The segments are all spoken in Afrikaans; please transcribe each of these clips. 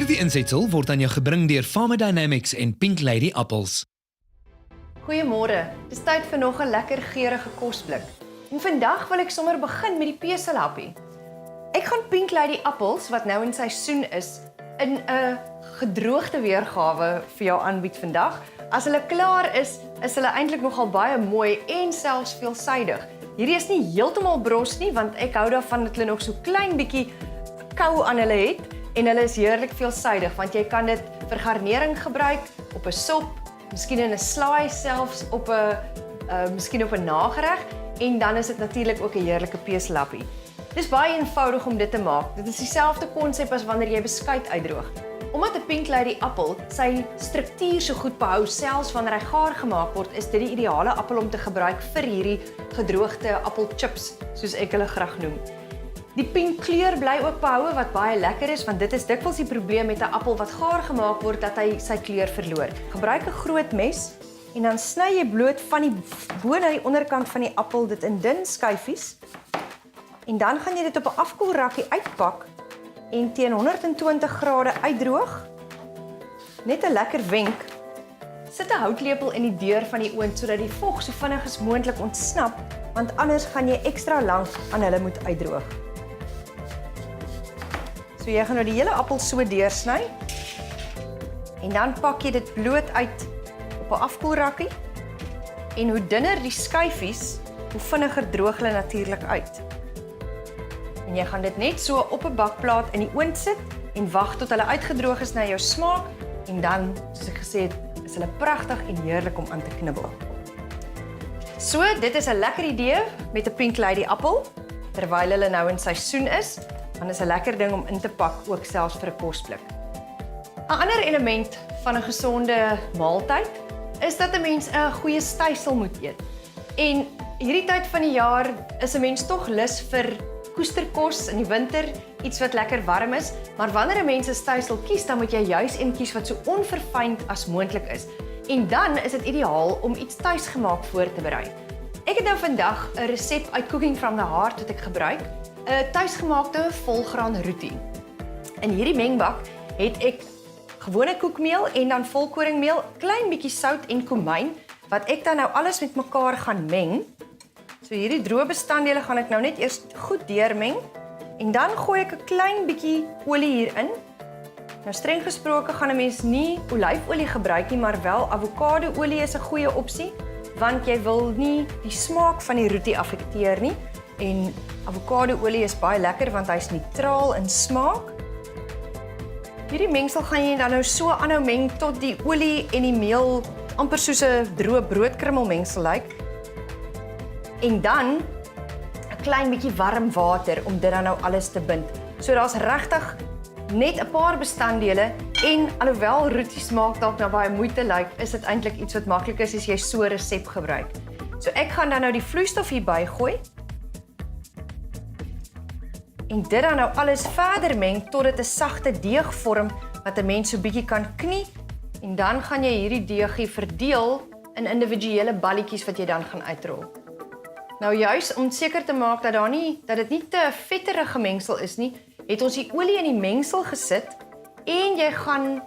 Hierdie insetsel word aan jou gebring deur Farmer Dynamics en Pink Lady appels. Goeiemôre, dis tyd vir nog 'n lekker geurende kosblik. En vandag wil ek sommer begin met die peselhappie. Ek gaan Pink Lady appels, wat nou in seisoen is, in 'n gedroogde weergawe vir jou aanbied vandag. As hulle klaar is hulle eintlik nogal baie mooi en selfs veelsidig. Hierdie is nie heeltemal bros nie, want ek hou daarvan dat hulle nog so klein bietjie kou aan hulle het en hulle is heerlik veelsidig, want jy kan dit vir garnering gebruik, op 'n sop, miskien in 'n slaai selfs op 'n miskien op 'n nagereg en dan is dit natuurlik ook 'n heerlike peselhappie. Dis baie eenvoudig om dit te maak. Dit is dieselfde konsep as wanneer jy beskuit uitdroog. Omdat 'n Pink Lady appel sy struktuur so goed behou selfs wanneer hy gaar gemaak word, is dit die ideale appel om te gebruik vir hierdie gedroogde appelchips, soos ek hulle graag noem. Die pink kleur bly ook behoue wat baie lekker is, want dit is dikwels die probleem met 'n appel wat gaar gemaak word dat hy sy kleur verloor. Gebruik 'n groot mes en dan sny jy bloot van die bo na die onderkant van die appel dit in dun skyfies. En dan gaan jy dit op 'n afkoelrakkie uitpak en teen 120 grade uitdroog. Net 'n lekker wenk. Sit 'n houtlepel in die deur van die oond sodat die vog so vinnig as moontlik ontsnap, want anders gaan jy ekstra lank aan hulle moet uitdroog. So jy gaan nou die hele appel so deursny en dan pak jy dit bloot uit op 'n afkoelrakkie en hoe dunner die skyfies, hoe vinniger droog hulle natuurlik uit. En jy gaan dit net so op 'n bakplaat in die oond sit en wag tot hulle uitgedroog is na jou smaak en dan, soos ek gesê het, is hulle pragtig en heerlik om aan te knibbel. So, dit is 'n lekker idee met 'n Pink Lady appel, terwyl hulle nou in seisoen is, dan is 'n lekker ding om in te pak, ook selfs vir 'n kosblik. 'n Ander element van 'n gesonde maaltyd is dat 'n mens 'n goeie stysel moet eet. En hierdie tyd van die jaar is 'n mens tog lus vir koesterkos in die winter, iets wat lekker warm is, maar wanneer 'n mens 'n stysel kies, dan moet jy juis een kies wat so onverfynd as moontlik is. En dan is dit ideaal om iets tuisgemaak voor te berei. Ek het nou vandag 'n resep uit Cooking from the Heart wat ek gebruik, 'n tuisgemaakte volgraan roti. In hierdie mengbak het ek gewone koekmeel en dan volkoringmeel, klein bietjie sout en komyn, wat ek dan nou alles met mekaar gaan meng. So hierdie droë bestanddele gaan ek nou net eers goed deurmeng en dan gooi ek 'n klein bietjie olie hierin. Nou streng gesproke gaan 'n mens nie olyfolie gebruik nie, maar wel avokadoolie is 'n goeie opsie, want jy wil nie die smaak van die roti affekteer nie. En avokadoolie is baie lekker want hy's neutraal in smaak. Hierdie mengsel gaan jy dan nou so aanhou meng tot die olie en die meel amper soos 'n droë broodkrummel mengsel lyk. En dan 'n klein bietjie warm water om dit dan nou alles te bind. So daar's regtig net 'n paar bestanddele en alhoewel roti smaak dalk nou baie moeite lyk, is dit eintlik iets wat maklik is as jy so 'n resep gebruik. So ek gaan dan nou die vloeistof hierby gooi. En dit dan nou alles verder meng tot dit 'n sagte deeg vorm wat 'n mens so bietjie kan knie en dan gaan jy hierdie deegie verdeel in individuele balletjies wat jy dan gaan uitrol. Nou juis om seker te maak dat dit nie te vetterige mengsel is nie, het ons die olie in die mengsel gesit en jy gaan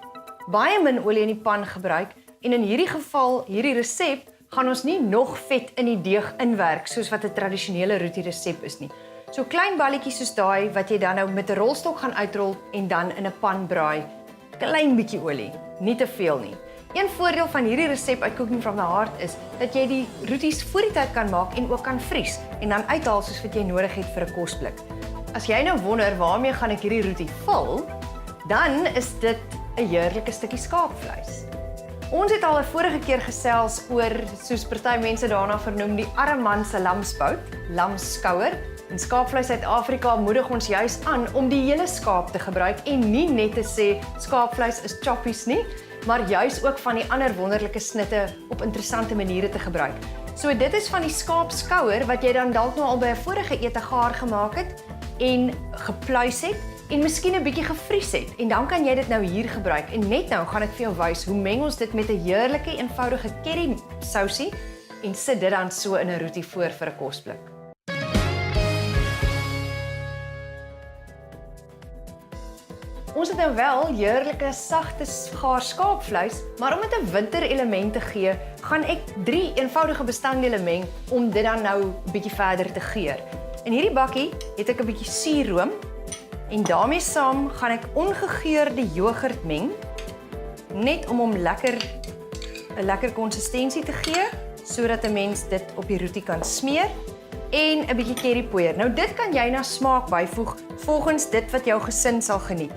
baie min olie in die pan gebruik en in hierdie geval, hierdie resep, gaan ons nie nog vet in die deeg inwerk soos wat 'n tradisionele roti resep is nie. So klein balletjies soos daai wat jy dan nou met 'n rolstok gaan uitrol en dan in 'n pan braai. Klein bietjie olie, nie te veel nie. Een voordeel van hierdie resep uit Cooking from the Heart is dat jy die roties voor die tyd kan maak en ook kan vries en dan uithaal soos wat jy nodig het vir 'n kosblik. As jy nou wonder waarmee gaan ek hierdie rotie vul, dan is dit 'n heerlike stukkie skaapvleis. Ons het al 'n vorige keer gesels oor, soos party mense daarna vernoem, die arme man se lamsbout, lamsskouer. In Skaapvleis Suid-Afrika moedig ons juis aan om die hele skaap te gebruik en nie net te sê skaapvleis is choppies nie, maar juis ook van die ander wonderlike snitte op interessante maniere te gebruik. So dit is van die skaapskouer wat jy dan dalk nou al by 'n vorige ete gaar gemaak het en gepluis het en miskien 'n bietjie gevries het en dan kan jy dit nou hier gebruik. En net nou gaan ek vir jou wys hoe meng ons dit met 'n heerlike eenvoudige curry sousie en sit dit dan so in 'n roti voor vir 'n kosblik. Ons het nou wel heerlike sagte gaar skaapvleis, maar om dit 'n winterelement te gee, gaan ek 3 eenvoudige bestanddele meng om dit dan nou 'n bietjie verder te geur. In hierdie bakkie het ek 'n bietjie suurroom en daarmee saam gaan ek ongegeurde jogurt meng, net om hom 'n lekker konsistensie te gee, sodat 'n mens dit op die roetie kan smeer. En 'n bietjie currypoeier. Nou dit kan jy na smaak byvoeg volgens dit wat jou gesin sal geniet.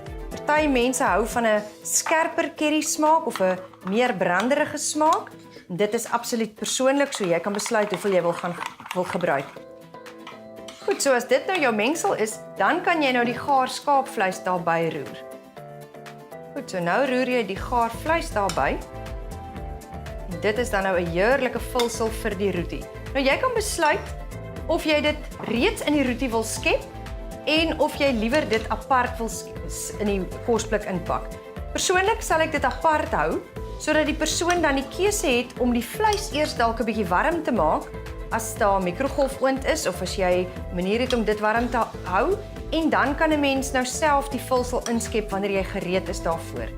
Party mense hou van 'n skerper curry smaak of 'n meer branderige smaak. Dit is absoluut persoonlik, so jy kan besluit hoeveel jy wil gebruik. Goed, so as dit nou jou mengsel is, dan kan jy nou die gaar skaapvleis daarby roer. Goed, so nou roer jy die gaar vleis daarby. En dit is dan nou 'n heerlike vulsel vir die roetie. Nou jy kan besluit of jy dit reeds in die roetie wil skep en of jy liewer dit apart wil in die kosblik inpak. Persoonlik sal ek dit apart hou, sodat die persoon dan die keuse het om die vleis eers dalk 'n bietjie warm te maak, as daar 'n mikrogolfoond is, of as jy 'n manier het om dit warm te hou, en dan kan 'n mens nou self die vulsel inskep wanneer jy gereed is daarvoor.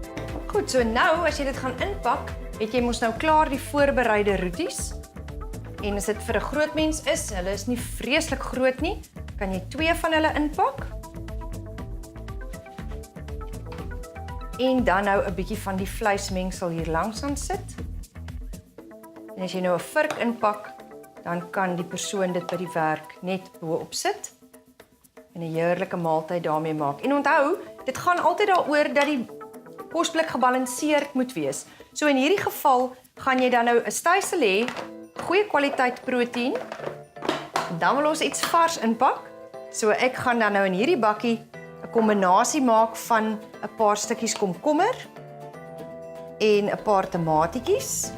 Goed, so nou as jy dit gaan inpak, het jy mos nou klaar die voorbereide roeties. En as dit vir 'n groot mens is, hulle is nie vreeslik groot nie, kan jy 2 van hulle inpak. En dan nou 'n bietjie van die vleismengsel hier langs aan sit. En as jy nou 'n vurk inpak, dan kan die persoon dit by die werk net bo-op sit en 'n heerlike maaltyd daarmee maak. En onthou, dit gaan altyd daaroor dat die kosblik gebalanseerd moet wees. So in hierdie geval gaan jy dan nou 'n stysel hê, goeie kwaliteit proteïen. Dan wil ons iets vars inpak. So ek gaan dan nou in hierdie bakkie 'n kombinasie maak van 'n paar stukkies komkommer en 'n paar tomatietjies.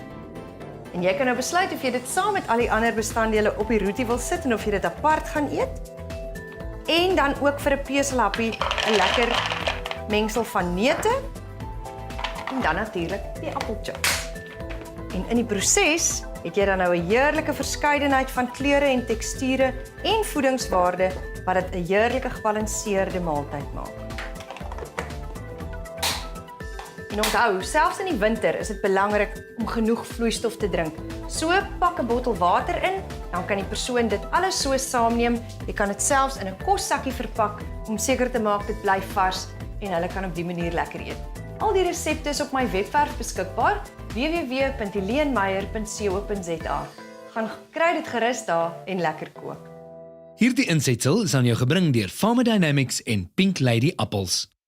En jy kan nou besluit of jy dit saam met al die ander bestanddele op die roetie wil sit en of jy dit apart gaan eet. En dan ook vir 'n peselhappie 'n lekker mengsel van neute en dan natuurlik die appelchips. En in die proses het jy dan nou 'n heerlike verskeidenheid van kleure en teksture en voedingswaarde wat dit 'n heerlike gebalanseerde maaltyd maak. En onthou, selfs in die winter is dit belangrik om genoeg vloeistof te drink. So pak 'n bottel water in, dan kan die persoon dit alles so saamneem. Jy kan dit selfs in 'n kossakkie verpak om seker te maak dit bly vars en hulle kan op die manier lekker eet. Al die resepte is op my webwerf beskikbaar, www.helenemeyer.co.za. Gaan kry dit gerus daar en lekker kook. Hierdie insetsel is aan jou gebring deur Farmer Dynamics en Pink Lady Appels.